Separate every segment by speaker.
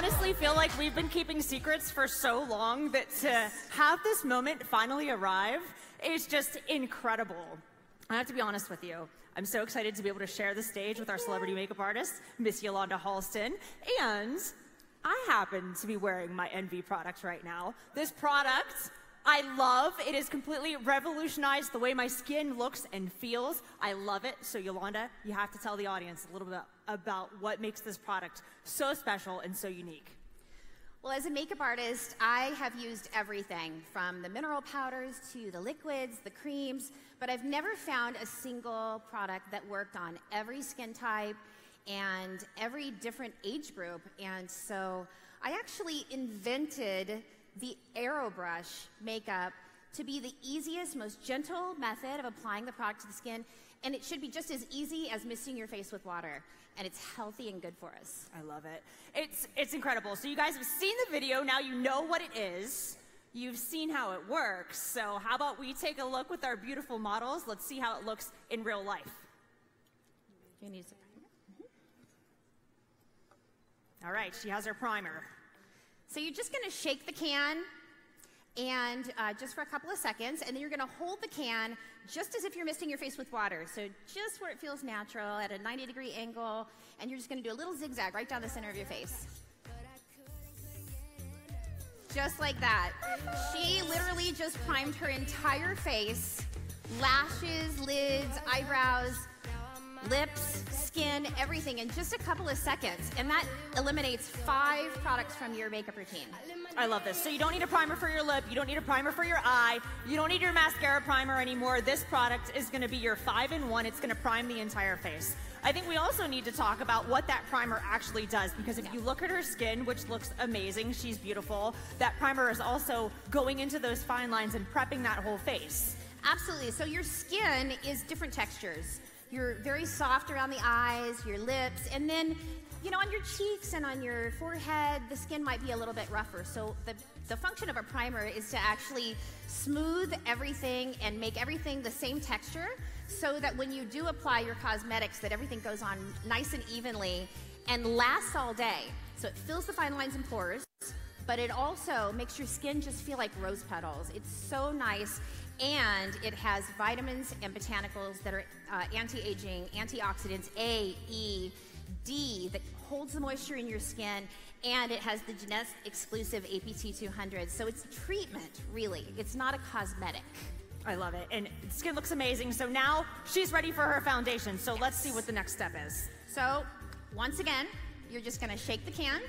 Speaker 1: honestly feel like we've been keeping secrets for so long that to have this moment finally arrive is just incredible. I have to be honest with you. I'm so excited to be able to share the stage with our celebrity makeup artist, Miss Yolanda Halston, and I happen to be wearing my Envy product right now. This product I love. It has completely revolutionized the way my skin looks and feels. I love it. So Yolanda, you have to tell the audience a little bit about what makes this product so special and so unique.
Speaker 2: Well, as a makeup artist, I have used everything from the mineral powders to the liquids, the creams, but I've never found a single product that worked on every skin type and every different age group. And so I actually invented the AeroBrush makeup to be the easiest, most gentle method of applying the product to the skin, and it should be just as easy as misting your face with water, and it's healthy and good for us.
Speaker 1: I love it. It's incredible. So you guys have seen the video, now you know what it is. You've seen how it works, so how about we take a look with our beautiful models? Let's see how it looks in real life.
Speaker 2: You need some.
Speaker 1: All right, she has her primer.
Speaker 2: So you're just gonna shake the can and just for a couple of seconds, and then you're gonna hold the can just as if you're misting your face with water. So just where it feels natural at a 90-degree angle, and you're just gonna do a little zigzag right down the center of your face. Just like that. She literally just primed her entire face, lashes, lids, eyebrows, lips, skin, everything in just a couple of seconds. And that eliminates 5 products from your makeup routine.
Speaker 1: I love this. So you don't need a primer for your lip, you don't need a primer for your eye, you don't need your mascara primer anymore. This product is gonna be your 5-in-1. It's gonna prime the entire face. I think we also need to talk about what that primer actually does, because if you look at her skin, which looks amazing, she's beautiful, that primer is also going into those fine lines and prepping that whole face.
Speaker 2: Absolutely. So your skin is different textures. You're very soft around the eyes, your lips, and then, you know, on your cheeks and on your forehead, the skin might be a little bit rougher. So the function of a primer is to actually smooth everything and make everything the same texture so that when you do apply your cosmetics, that everything goes on nice and evenly and lasts all day. So it fills the fine lines and pores, but it also makes your skin just feel like rose petals. It's so nice. And it has vitamins and botanicals that are anti-aging, antioxidants A, E, D that holds the moisture in your skin, and it has the jeunesse exclusive APT 200. So it's treatment, really. It's not a cosmetic.
Speaker 1: I love it. And skin looks amazing. So now she's ready for her foundation. So let's see what the next step is.
Speaker 2: So once again, you're just gonna shake the can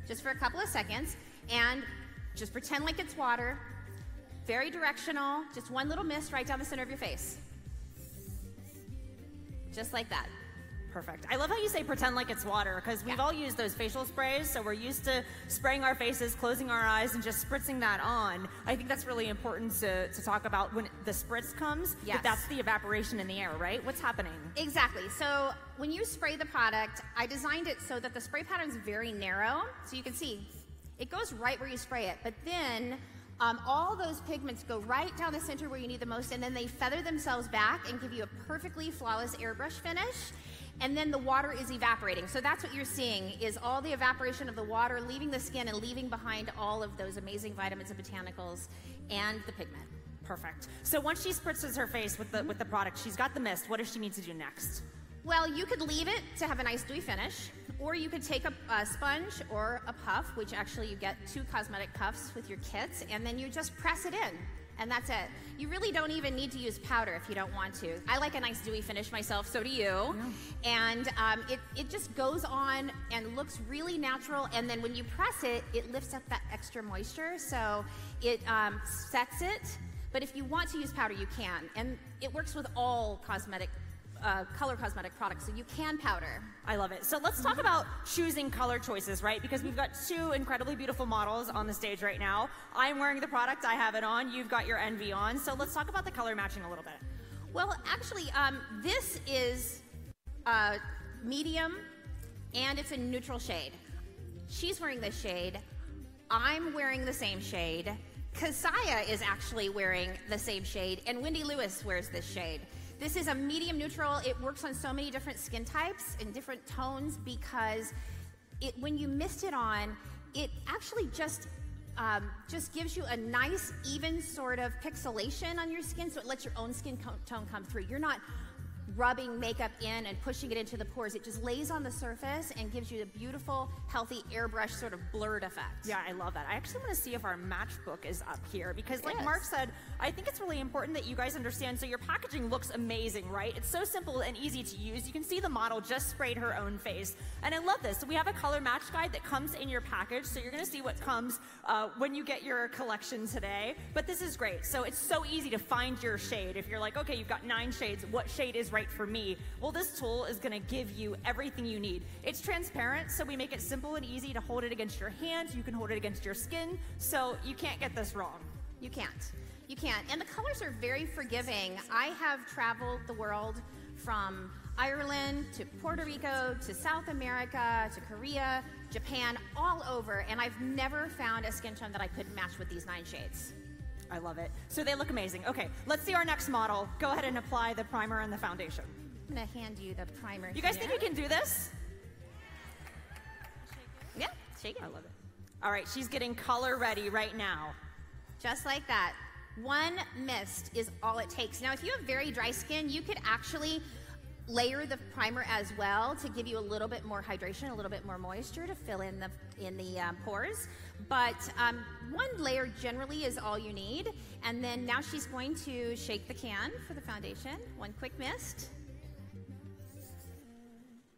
Speaker 2: just for a couple of seconds and just pretend like it's water. Very directional, just one little mist right down the center of your face. Just like that.
Speaker 1: Perfect. I love how you say pretend like it's water, because we've all used those facial sprays, so we're used to spraying our faces, closing our eyes, and just spritzing that on. I think that's really important to talk about when the spritz comes.
Speaker 2: Yes.
Speaker 1: But that's the evaporation in the air, right? What's happening?
Speaker 2: Exactly. So when you spray the product, I designed it so that the spray pattern is very narrow, so you can see it goes right where you spray it, but then all those pigments go right down the center where you need the most, and then they feather themselves back and give you a perfectly flawless airbrush finish, and then the water is evaporating. So that's what you're seeing, is all the evaporation of the water leaving the skin and leaving behind all of those amazing vitamins and botanicals and the pigment.
Speaker 1: Perfect. So once she spritzes her face with the product, she's got the mist. What does she need to do next?
Speaker 2: Well, you could leave it to have a nice dewy finish, or you could take a sponge or a puff, which actually you get 2 cosmetic puffs with your kits, and then you just press it in, and that's it. You really don't even need to use powder if you don't want to. I like a nice dewy finish myself, so do you. Yeah. And it just goes on and looks really natural, and then when you press it, it lifts up that extra moisture, so it sets it. But if you want to use powder, you can, and it works with all cosmetic color cosmetic products, so you can powder.
Speaker 1: I love it. So let's talk about choosing color choices, right? Because we've got 2 incredibly beautiful models on the stage right now. I'm wearing the product, I have it on, you've got your Envy on. So let's talk about the color matching a little bit.
Speaker 2: Well, actually, this is medium, and it's a neutral shade. She's wearing this shade. I'm wearing the same shade. Kasaya is actually wearing the same shade, and Wendy Lewis wears this shade. This is a medium neutral. It works on so many different skin types and different tones because when you mist it on, it actually just gives you a nice, even sort of pixelation on your skin, so it lets your own skin tone come through. You're not rubbing makeup in and pushing it into the pores. It just lays on the surface and gives you a beautiful, healthy airbrush sort of blurred effect.
Speaker 1: Yeah, I love that. I actually want to see if our matchbook is up here because like Mark said, I think it's really important that you guys understand. So your packaging looks amazing, right? It's so simple and easy to use. You can see the model just sprayed her own face. And I love this. So we have a color match guide that comes in your package. So you're going to see what comes when you get your collection today. But this is great. So it's so easy to find your shade. If you're like, okay, you've got 9 shades, what shade is right for me? Well, this tool is going to give you everything you need. It's transparent, so we make it simple and easy to hold it against your hand. You can hold it against your skin, so you can't get this wrong.
Speaker 2: You can't. You can't. And the colors are very forgiving. I have traveled the world from Ireland to Puerto Rico to South America to Korea, Japan, all over, and I've never found a skin tone that I couldn't match with these 9 shades.
Speaker 1: I love it. So they look amazing. Okay, let's see our next model. Go ahead and apply the primer and the foundation.
Speaker 2: I'm going to hand you the primer.
Speaker 1: You guys think you can do this?
Speaker 2: Yeah, shake it.
Speaker 1: I love it. All right, she's getting color ready right now.
Speaker 2: Just like that. 1 mist is all it takes. Now, if you have very dry skin, you could actually layer the primer as well to give you a little bit more hydration, a little bit more moisture to fill in the pores. But 1 layer generally is all you need. And then now she's going to shake the can for the foundation. 1 quick mist.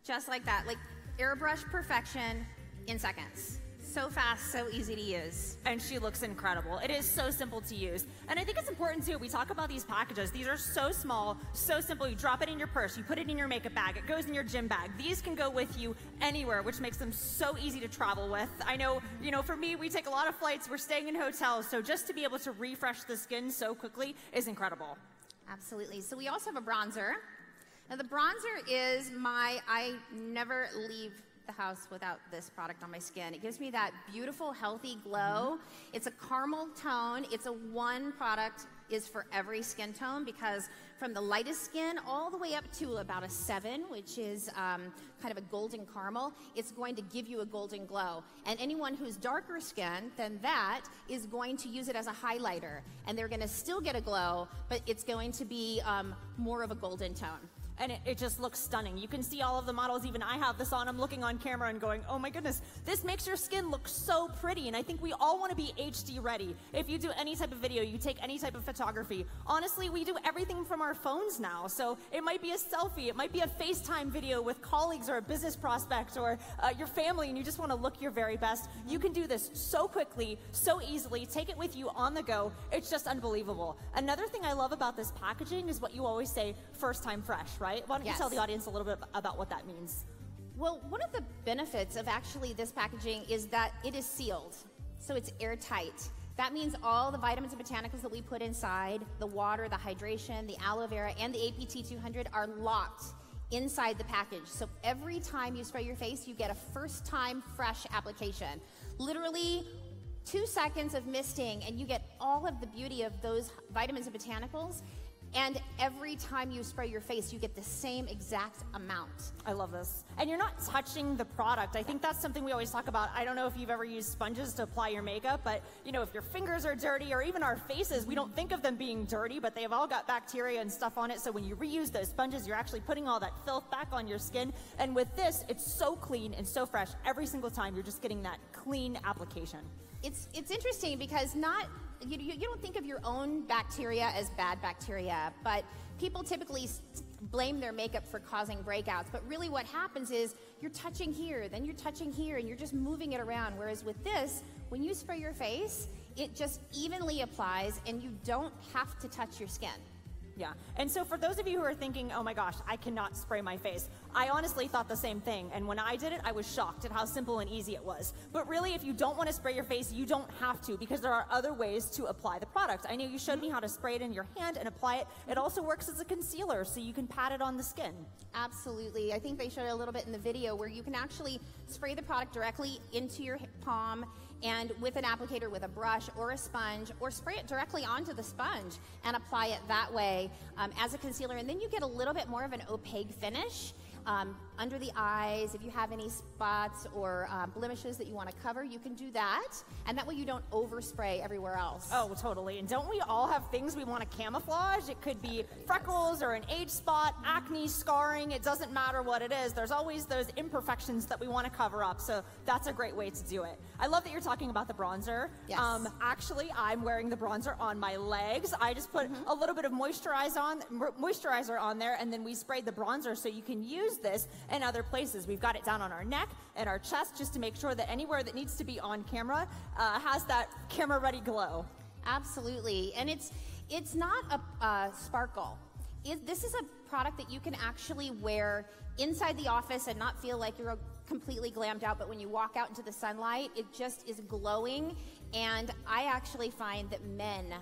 Speaker 2: Just like that, like airbrush perfection in seconds. So fast, so easy to use.
Speaker 1: And she looks incredible. It is so simple to use. And I think it's important too, we talk about these packages. These are so small, so simple. You drop it in your purse, you put it in your makeup bag, it goes in your gym bag. These can go with you anywhere, which makes them so easy to travel with. I know, for me, we take a lot of flights, we're staying in hotels, so just to be able to refresh the skin so quickly is incredible.
Speaker 2: Absolutely. So we also have a bronzer. Now the bronzer is I never leave the house without this product on my skin. It gives me that beautiful, healthy glow. It's a caramel tone. It's a 1 product is for every skin tone because from the lightest skin all the way up to about a 7, which is kind of a golden caramel, it's going to give you a golden glow. And anyone who's darker skin than that is going to use it as a highlighter. And they're going to still get a glow, but it's going to be more of a golden tone.
Speaker 1: And it just looks stunning. You can see all of the models, even I have this on, I'm looking on camera and going, oh my goodness, this makes your skin look so pretty. And I think we all want to be HD ready. If you do any type of video, you take any type of photography. Honestly, we do everything from our phones now. So it might be a selfie, it might be a FaceTime video with colleagues or a business prospect or your family, and you just want to look your very best. You can do this so quickly, so easily, take it with you on the go. It's just unbelievable. Another thing I love about this packaging is what you always say, first time fresh, right? Why don't you tell the audience a little bit about what that means?
Speaker 2: Well, one of the benefits of actually this packaging is that it is sealed, so it's airtight. That means all the vitamins and botanicals that we put inside, the water, the hydration, the aloe vera, and the APT 200 are locked inside the package. So every time you spray your face, you get a first time fresh application. Literally 2 seconds of misting and you get all of the beauty of those vitamins and botanicals. And every time you spray your face, you get the same exact amount.
Speaker 1: I love this. And you're not touching the product. I think that's something we always talk about. I don't know if you've ever used sponges to apply your makeup, but if your fingers are dirty or even our faces, we don't think of them being dirty, but they've all got bacteria and stuff on it. So when you reuse those sponges, you're actually putting all that filth back on your skin. And with this, it's so clean and so fresh. Every single time, you're just getting that clean application.
Speaker 2: It's interesting because you don't think of your own bacteria as bad bacteria, but people typically blame their makeup for causing breakouts. But really what happens is you're touching here, then you're touching here, and you're just moving it around. Whereas with this, when you spray your face, it just evenly applies and you don't have to touch your skin.
Speaker 1: Yeah, and so for those of you who are thinking, oh my gosh, I cannot spray my face, I honestly thought the same thing, and when I did it, I was shocked at how simple and easy it was. But really, if you don't want to spray your face, you don't have to, because there are other ways to apply the product. I know you showed me how to spray it in your hand and apply it. It also works as a concealer, so you can pat it on the skin.
Speaker 2: Absolutely. I think they showed a little bit in the video where you can actually spray the product directly into your palm and with an applicator with a brush or a sponge, or spray it directly onto the sponge and apply it that way as a concealer. And then you get a little bit more of an opaque finish. under the eyes. If you have any spots or blemishes that you want to cover, you can do that. And that way you don't overspray everywhere else.
Speaker 1: Oh, totally. And don't we all have things we want to camouflage? It could be freckles or an age spot, acne, scarring. It doesn't matter what it is. There's always those imperfections that we want to cover up. So that's a great way to do it. I love that you're talking about the bronzer.
Speaker 2: Yes.
Speaker 1: Actually, I'm wearing the bronzer on my legs. I just put a little bit of moisturizer on there, and then we sprayed the bronzer, so you can use this in other places. We've got it down on our neck and our chest just to make sure that anywhere that needs to be on camera has that camera-ready glow.
Speaker 2: Absolutely. And it's not a sparkle. This is a product that you can actually wear inside the office and not feel like you're completely glammed out, but when you walk out into the sunlight, it just is glowing. And I actually find that men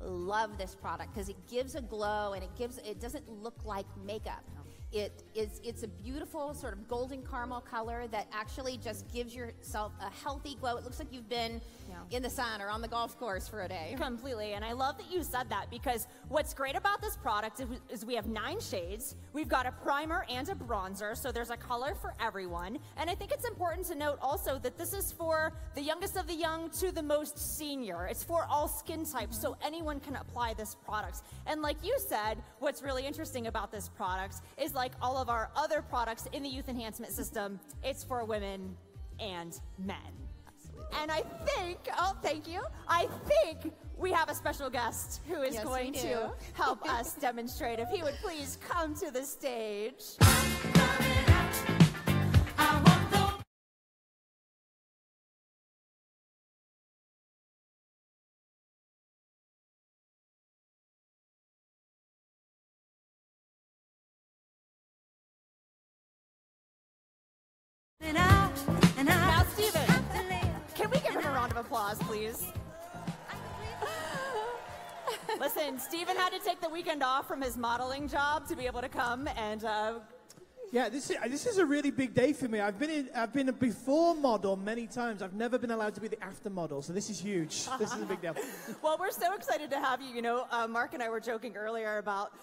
Speaker 2: love this product because it gives a glow and it doesn't look like makeup. It's a beautiful sort of golden caramel color that actually just gives yourself a healthy glow. It looks like you've been in the sun or on the golf course for a day.
Speaker 1: Completely, and I love that you said that because what's great about this product is we have 9 shades. We've got a primer and a bronzer, so there's a color for everyone. And I think it's important to note also that this is for the youngest of the young to the most senior. It's for all skin types, so anyone can apply this product. And like you said, what's really interesting about this product is like all of our other products in the youth enhancement system, it's for women and men. Absolutely. And I think, thank you, I think we have a special guest who is going to help us demonstrate. If he would please come to the stage. Now, Stephen, can we give him a round of applause, please? Listen, Stephen had to take the weekend off from his modeling job to be able to come and
Speaker 3: yeah, this is a really big day for me. I've been a before model many times. I've never been allowed to be the after model, so this is huge. This is a big deal.
Speaker 1: Well, we're so excited to have you. You know, Mark and I were joking earlier about,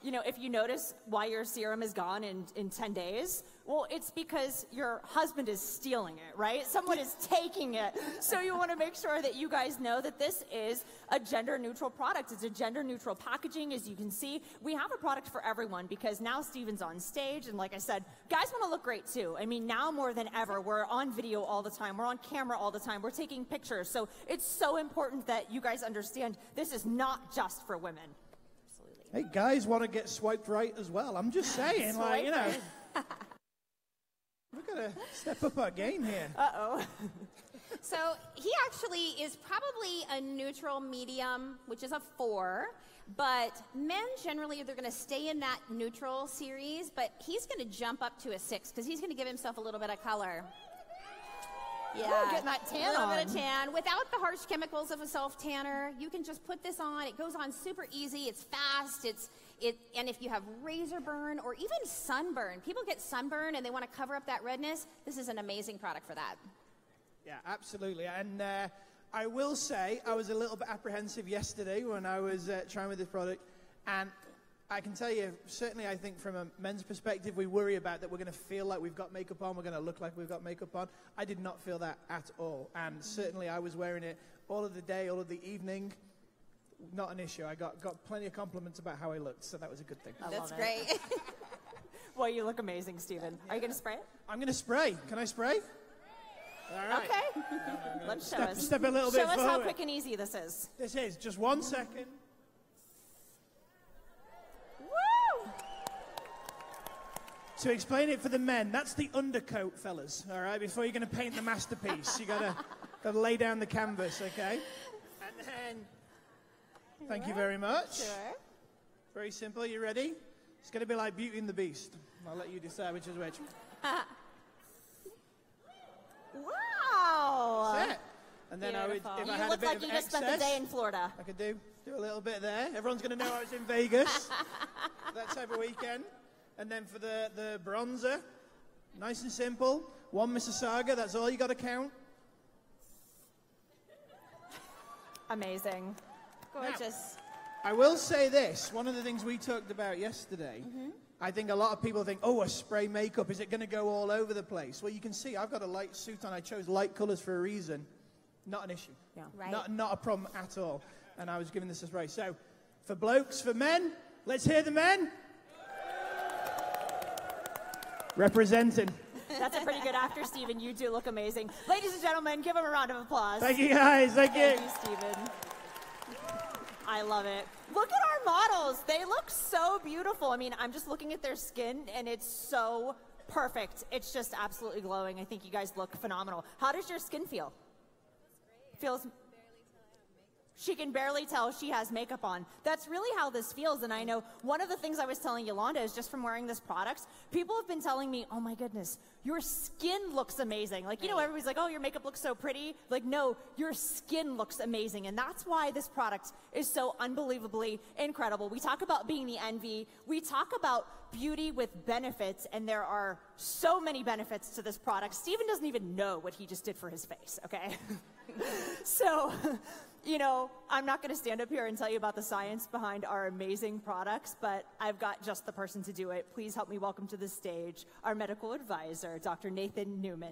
Speaker 1: if you notice why your serum is gone in 10 days, well, it's because your husband is stealing it, right? Someone is taking it. So you want to make sure that you guys know that this is a gender-neutral product. It's a gender-neutral packaging. As you can see, we have a product for everyone because now Steven's on stage. And like I said, guys want to look great too. I mean, now more than ever, we're on video all the time. We're on camera all the time. We're taking pictures. So it's so important that you guys understand this is not just for women.
Speaker 3: Absolutely. Hey, guys want to get swiped right as well. I'm just saying, like, you know. We've got to step up our game here.
Speaker 2: Uh-oh. So he actually is probably a neutral medium, which is a 4. But men generally, they're going to stay in that neutral series. But he's going to jump up to a 6 because he's going to give himself a little bit of color. Yeah,
Speaker 1: ooh, getting that tan
Speaker 2: a little
Speaker 1: on.
Speaker 2: bit of tan. Without the harsh chemicals of a self-tanner, you can just put this on. It goes on super easy. It's fast. And if you have razor burn or even sunburn, people get sunburn and they want to cover up that redness, this is an amazing product for that.
Speaker 3: Yeah, absolutely. And I will say I was a little bit apprehensive yesterday when I was trying with this product. And I can tell you, certainly I think from a men's perspective, we worry about that we're going to feel like we've got makeup on, we're going to look like we've got makeup on. I did not feel that at all. And certainly I was wearing it all of the day, all of the evening. Not an issue. I got plenty of compliments about how I looked, so that was a good thing.
Speaker 2: That's great.
Speaker 1: Well, you look amazing, Stephen. Are you going to spray it?
Speaker 3: I'm going to spray. Can I spray? All right.
Speaker 1: Okay. Let's show us.
Speaker 3: Step a little bit
Speaker 1: forward. Show us how
Speaker 3: forward.
Speaker 1: quick and easy this is.
Speaker 3: This is just 1 second.
Speaker 1: Woo!
Speaker 3: To explain it for the men, that's the undercoat, fellas. All right. Before you're going to paint the masterpiece, you got to lay down the canvas, okay? And then. Thank you very much.
Speaker 1: Sure.
Speaker 3: Very simple. You ready? It's going to be like Beauty and the Beast. I'll let you decide which is which.
Speaker 1: Wow.
Speaker 3: That's it. And then
Speaker 1: Beautiful.
Speaker 3: if I
Speaker 1: You
Speaker 3: had a
Speaker 1: look
Speaker 3: bit
Speaker 1: like
Speaker 3: of
Speaker 1: you just
Speaker 3: excess,
Speaker 1: spent the day in Florida.
Speaker 3: I could do a little bit there. Everyone's going to know I was in Vegas. That type of weekend. And then for the bronzer, nice and simple. 1 Mississauga. That's all you got to count.
Speaker 1: Amazing. Gorgeous.
Speaker 3: Now, I will say this. One of the things we talked about yesterday, I think a lot of people think, oh, a spray makeup, is it going to go all over the place? Well, you can see I've got a light suit on. I chose light colors for a reason. Not an issue.
Speaker 1: Yeah.
Speaker 2: Right.
Speaker 3: Not a problem at all. And I was given this a spray. So for blokes, for men, let's hear the men. Representing.
Speaker 1: That's a pretty good actor, Stephen. You do look amazing. Ladies and gentlemen, give him a round of applause.
Speaker 3: Thank you, guys. Thank you.
Speaker 1: Thank you, Stephen. I love it. Look at our models. They look so beautiful. I mean, I'm just looking at their skin, and it's so perfect. It's just absolutely glowing. I think you guys look phenomenal. How does your skin feel? Feels... She can barely tell she has makeup on. That's really how this feels. And I know one of the things I was telling Yolanda is just from wearing this product, people have been telling me, oh my goodness, your skin looks amazing. Like, you know, everybody's like, oh, your makeup looks so pretty. Like, no, your skin looks amazing. And that's why this product is so unbelievably incredible. We talk about being the envy. We talk about beauty with benefits, and there are so many benefits to this product. Stephen doesn't even know what he just did for his face, okay? So, you know, I'm not going to stand up here and tell you about the science behind our amazing products, but I've got just the person to do it. Please help me welcome to the stage our medical advisor, Dr. Nathan Newman.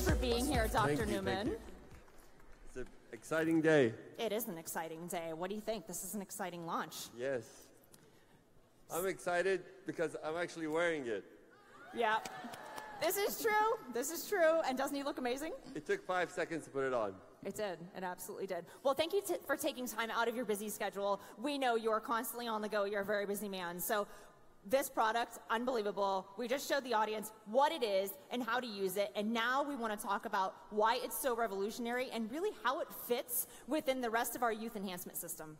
Speaker 1: For being here, Dr. Newman.
Speaker 4: It's an exciting day.
Speaker 1: It is an exciting day. What do you think? This is an exciting launch.
Speaker 4: Yes. I'm excited because I'm actually wearing it.
Speaker 1: Yeah. This is true. This is true. And doesn't he look amazing?
Speaker 4: It took 5 seconds to put it on.
Speaker 1: It did. It absolutely did. Well, thank you for taking time out of your busy schedule. We know you're constantly on the go. You're a very busy man. So this product, unbelievable. We just showed the audience what it is and how to use it, and now we want to talk about why it's so revolutionary and really how it fits within the rest of our youth enhancement system.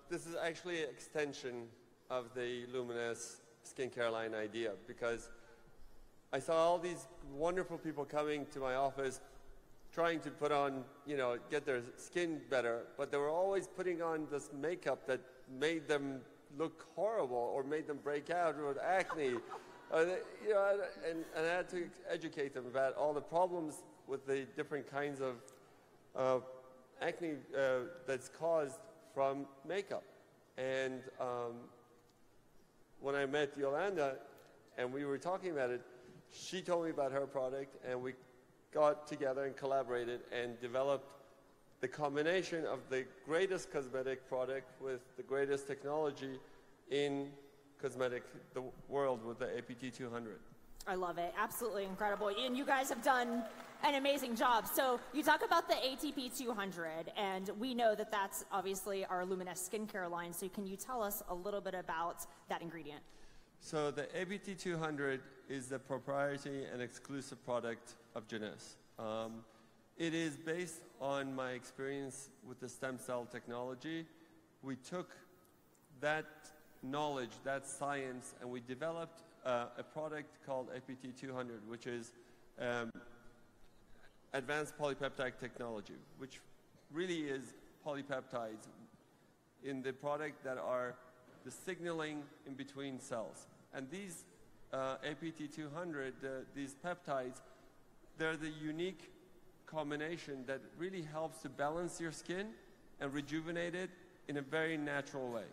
Speaker 4: This is actually an extension of the Luminous skincare line idea, because I saw all these wonderful people coming to my office trying to put on, you know, get their skin better, but they were always putting on this makeup that made them look horrible or made them break out with acne. You know, and I had to educate them about all the problems with the different kinds of acne that's caused from makeup. And when I met Yolanda and we were talking about it, she told me about her product, and we got together and collaborated and developed the combination of the greatest cosmetic product with the greatest technology in the world with the APT 200.
Speaker 1: I love it. Absolutely incredible. And you guys have done an amazing job. So you talk about the ATP 200, and we know that that's obviously our Luminous skincare line. So can you tell us a little bit about that ingredient?
Speaker 4: So the APT 200 is the proprietary and exclusive product of Jeunesse. It is based on my experience with the stem cell technology. We took that knowledge, that science, and we developed a product called APT 200, which is advanced polypeptide technology, which really is polypeptides in the product that are the signaling in between cells. And these APT 200, these peptides, they're the unique combination that really helps to balance your skin and rejuvenate it in a very natural way.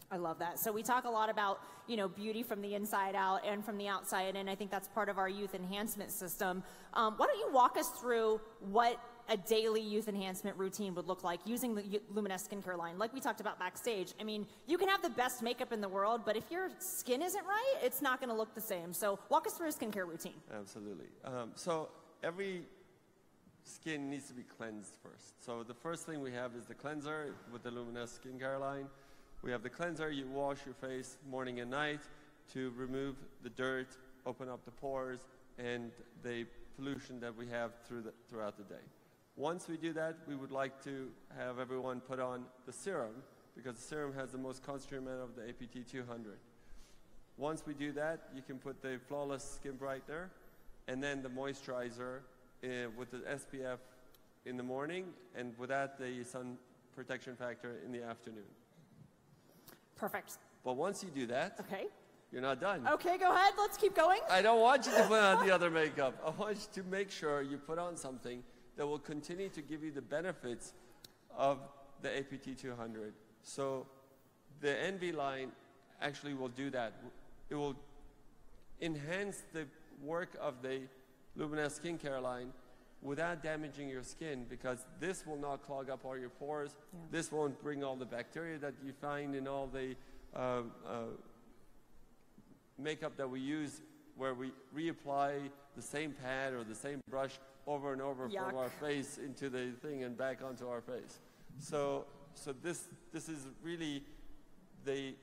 Speaker 1: I love that. So we talk a lot about, you know, beauty from the inside out and from the outside, and I think that's part of our youth enhancement system. Why don't you walk us through what a daily youth enhancement routine would look like using the Luminous skincare line, like we talked about backstage. I mean, you can have the best makeup in the world, but if your skin isn't right, it's not going to look the same. So walk us through a skincare routine.
Speaker 4: Absolutely. So every skin needs to be cleansed first. So the first thing we have is the cleanser with the Luminous skincare line. We have the cleanser. You wash your face morning and night to remove the dirt, open up the pores, and the pollution that we have throughout the day. Once we do that, we would like to have everyone put on the serum, because the serum has the most concentrated amount of the APT 200. Once we do that, you can put the Flawless Skin Brightener, and then the moisturizer with the SPF in the morning, and without the sun protection factor in the afternoon.
Speaker 1: Perfect.
Speaker 4: But once you do that,
Speaker 1: Okay.
Speaker 4: you're not done.
Speaker 1: Okay, go ahead. Let's keep going.
Speaker 4: I don't want you to put on the other makeup. I want you to make sure you put on something that will continue to give you the benefits of the APT 200. So the NV line actually will do that. It will enhance the work of the Luminous skincare line without damaging your skin, because this will not clog up all your pores. Yeah. This won't bring all the bacteria that you find in all the makeup that we use, where we reapply the same pad or the same brush over and over from our face into the thing and back onto our face. So this is really the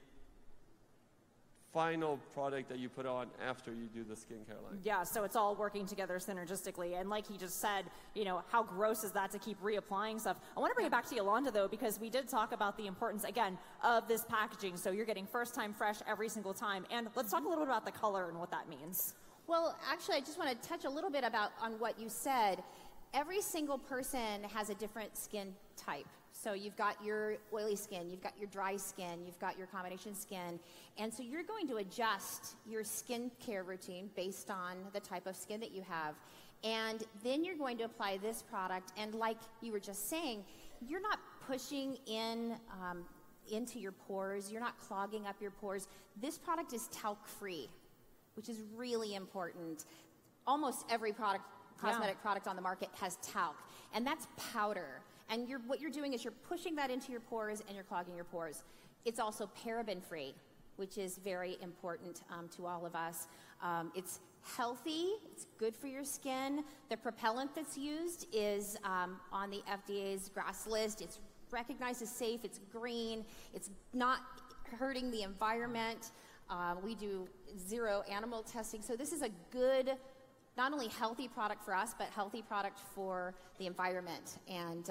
Speaker 4: final product that you put on after you do the skincare line.
Speaker 1: Yeah, so it's all working together synergistically. And like he just said, you know, how gross is that to keep reapplying stuff? I want to bring it back to Yolanda, though, because we did talk about the importance, again, of this packaging. So you're getting first time fresh every single time. And let's talk a little bit about the color and what that means.
Speaker 2: Well, actually, I just want to touch a little bit on what you said. Every single person has a different skin type. So you've got your oily skin, you've got your dry skin, you've got your combination skin. And so you're going to adjust your skincare routine based on the type of skin that you have. And then you're going to apply this product. And like you were just saying, you're not pushing into your pores. You're not clogging up your pores. This product is talc-free, which is really important. Almost every cosmetic product on the market has talc, and that's powder. And what you're doing is you're pushing that into your pores and you're clogging your pores. It's also paraben-free, which is very important to all of us. It's healthy, it's good for your skin. The propellant that's used is on the FDA's GRAS list. It's recognized as safe, it's green, it's not hurting the environment. We do zero animal testing. So this is a good, not only healthy product for us, but healthy product for the environment. And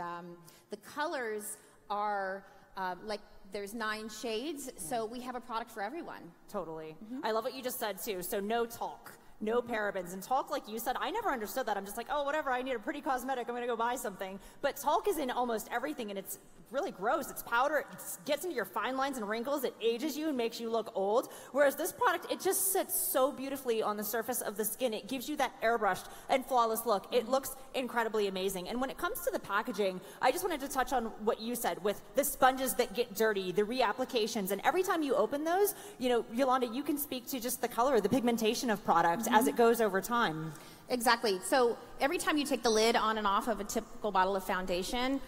Speaker 2: the colors are like, there's 9 shades, so we have a product for everyone.
Speaker 1: Totally. I love what you just said, too. So no talc, no parabens. And talc, like you said, I never understood that. I'm just like, oh, whatever, I need a pretty cosmetic, I'm going to go buy something. But talc is in almost everything, and it's really gross. It's powder. It gets into your fine lines and wrinkles. It ages you and makes you look old. Whereas this product, it just sits so beautifully on the surface of the skin. It gives you that airbrushed and flawless look. It looks incredibly amazing. And when it comes to the packaging, I just wanted to touch on what you said with the sponges that get dirty, the reapplications, and every time you open those, you know, Yolanda, you can speak to just the color, the pigmentation of product as it goes over time.
Speaker 2: Exactly. So every time you take the lid on and off of a typical bottle of foundation,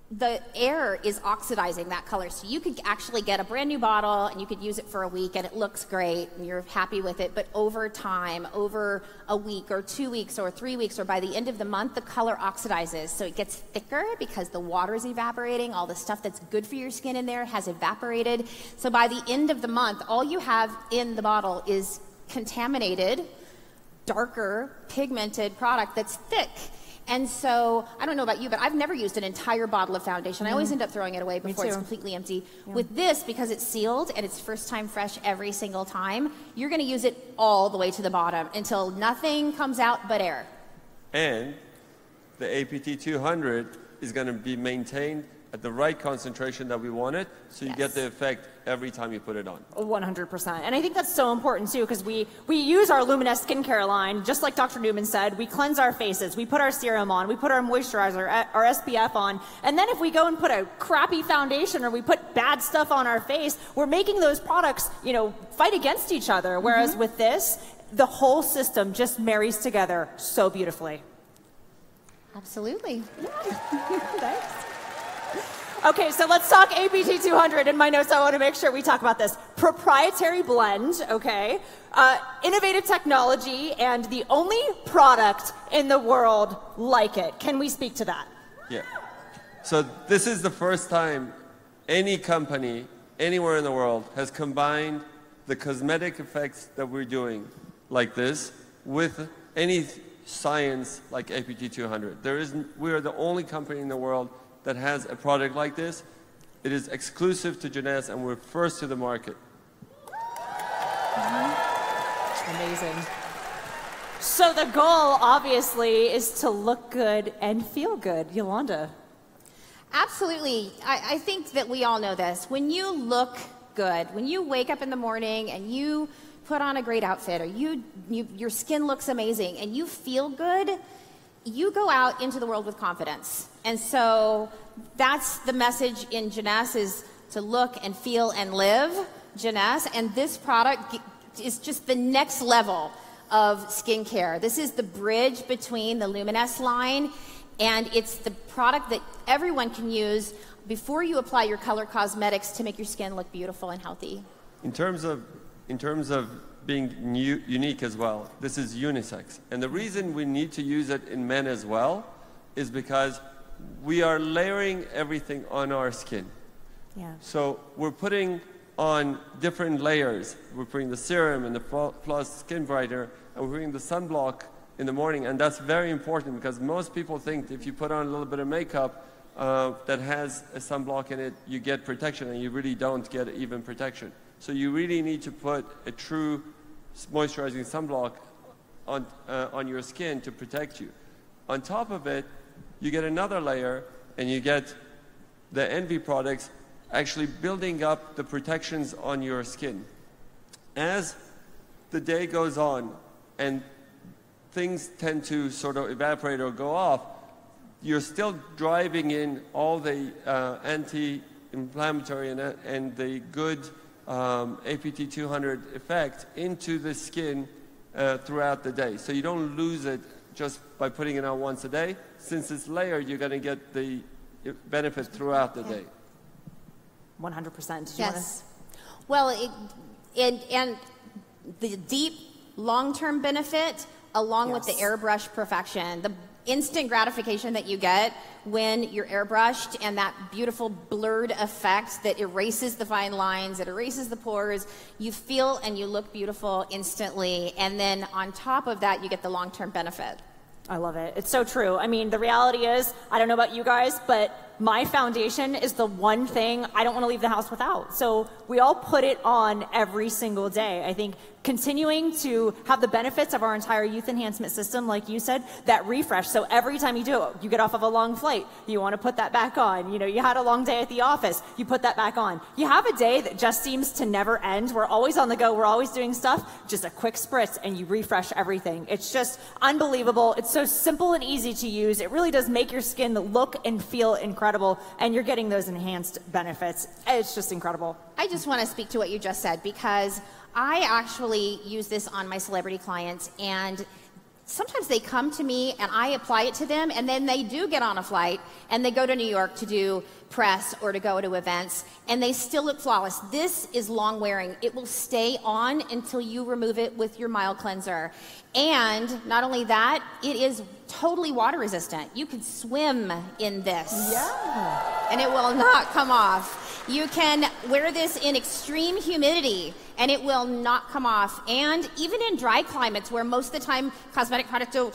Speaker 2: the air is oxidizing that color. So you could actually get a brand new bottle and you could use it for a week and it looks great and you're happy with it. But over time, over a week or 2 weeks or 3 weeks or by the end of the month, the color oxidizes. So it gets thicker because the water is evaporating. All the stuff that's good for your skin in there has evaporated. So by the end of the month, all you have in the bottle is contaminated, darker, pigmented product that's thick. And so, I don't know about you, but I've never used an entire bottle of foundation. I always end up throwing it away before it's completely empty. Yeah. With this, because it's sealed and it's first time fresh every single time, you're going to use it all the way to the bottom until nothing comes out but air. And
Speaker 4: the APT 200 is going to be maintained at the right concentration that we want it, so you get the effect every time you put it on.
Speaker 1: 100%. And I think that's so important too, because we use our Luminous skincare line, just like Dr. Newman said. We cleanse our faces, we put our serum on, we put our moisturizer, our SPF on, and then if we go and put a crappy foundation or we put bad stuff on our face, we're making those products, you know, fight against each other. Whereas with this, the whole system just marries together so beautifully.
Speaker 2: Absolutely.
Speaker 1: Thanks. Okay, so let's talk APT 200. In my notes, I want to make sure we talk about this. Proprietary blend, okay? Innovative technology, and the only product in the world like it. Can we speak to that?
Speaker 4: Yeah. So this is the first time any company anywhere in the world has combined the cosmetic effects that we're doing like this with any science like APT 200. We are the only company in the world that has a product like this. It is exclusive to Jeunesse, and we're first to the market.
Speaker 1: Amazing. So the goal, obviously, is to look good and feel good. Yolanda.
Speaker 2: Absolutely. I think that we all know this. When you look good. When you wake up in the morning and you put on a great outfit, or your skin looks amazing and you feel good, you go out into the world with confidence. And so that's the message in Jeunesse, is to look and feel and live Jeunesse. And this product is just the next level of skincare. This is the bridge between the Luminesse line, and it's the product that everyone can use before you apply your color cosmetics to make your skin look beautiful and healthy.
Speaker 4: In terms of being unique as well, this is unisex. And the reason we need to use it in men as well is because we are layering everything on our skin.
Speaker 1: Yeah.
Speaker 4: So we're putting on different layers. We're putting the serum and the plus skin brightener, and we're putting the sunblock in the morning. And that's very important, because most people think if you put on a little bit of makeup that has a sunblock in it, you get protection, and you really don't get even protection. So you really need to put a true moisturizing sunblock on your skin to protect you. On top of it, you get another layer, and you get the Envy products actually building up the protections on your skin. As the day goes on and things tend to sort of evaporate or go off, you're still driving in all the anti-inflammatory and the good APT 200 effect into the skin throughout the day. So you don't lose it just by putting it on once a day. Since it's layered, you're going to get the benefit throughout the day.
Speaker 1: 100%.
Speaker 2: Yes. Well, and the deep long-term benefit, along with the airbrush perfection, the instant gratification that you get when you're airbrushed, and that beautiful blurred effect that erases the fine lines, it erases the pores. You feel and you look beautiful instantly, and then on top of that, you get the long-term benefit.
Speaker 1: I love it. It's so true. I mean, the reality is, I don't know about you guys, but my foundation is the one thing I don't want to leave the house without. So we all put it on every single day. I think continuing to have the benefits of our entire youth enhancement system, like you said, that refresh. So every time you do it, you get off of a long flight, you want to put that back on. You know, you had a long day at the office, you put that back on. You have a day that just seems to never end. We're always on the go, we're always doing stuff, just a quick spritz and you refresh everything. It's just unbelievable. It's so simple and easy to use. It really does make your skin look and feel incredible, and you're getting those enhanced benefits. It's just incredible.
Speaker 2: I just want to speak to what you just said, because I actually use this on my celebrity clients, and sometimes they come to me and I apply it to them, and then they do get on a flight and they go to New York to do press or to go to events, and they still look flawless. This is long wearing. It will stay on until you remove it with your mild cleanser. And not only that, it is totally water resistant. You can swim in this.
Speaker 1: Yeah.
Speaker 2: And it will not come off. You can wear this in extreme humidity and it will not come off. And even in dry climates where most of the time cosmetic products go,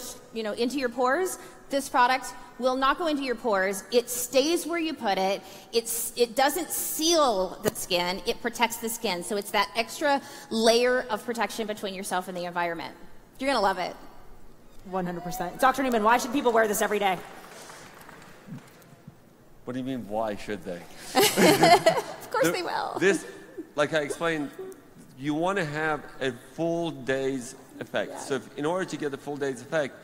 Speaker 2: into your pores, this product will not go into your pores. It stays where you put it. It doesn't seal the skin, it protects the skin. So it's that extra layer of protection between yourself and the environment. You're gonna love it.
Speaker 1: 100%. Dr. Newman, why should people wear this every day?
Speaker 4: What do you mean, why should they?
Speaker 2: Of course they will.
Speaker 4: This, like I explained, you want to have a full day's effect. Yeah. So in order to get the full day's effect,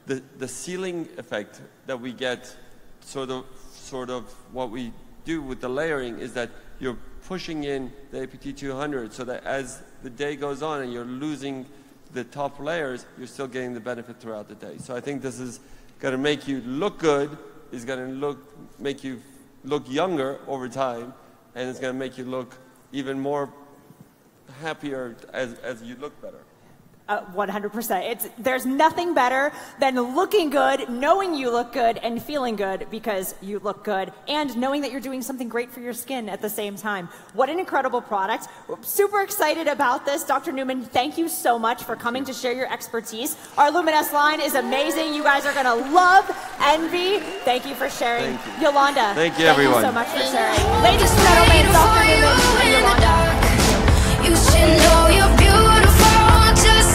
Speaker 4: the sealing effect that we get, sort of what we do with the layering is that you're pushing in the APT 200 so that as the day goes on and you're losing the top layers, you're still getting the benefit throughout the day. So I think this is going to make you look good, is going to make you look younger over time, and it's going to make you look even more happier as you look better.
Speaker 1: 100%. There's nothing better than looking good, knowing you look good, and feeling good because you look good, and knowing that you're doing something great for your skin at the same time. What an incredible product. We're super excited about this. Dr. Newman, thank you so much for coming to share your expertise. Our Luminesse line is amazing. You guys are going to love Envy. Thank you for sharing.
Speaker 4: Thank you.
Speaker 1: Yolanda.
Speaker 4: Thank you, everyone.
Speaker 1: Thank you so much for sharing. Ladies and gentlemen, Dr. Newman.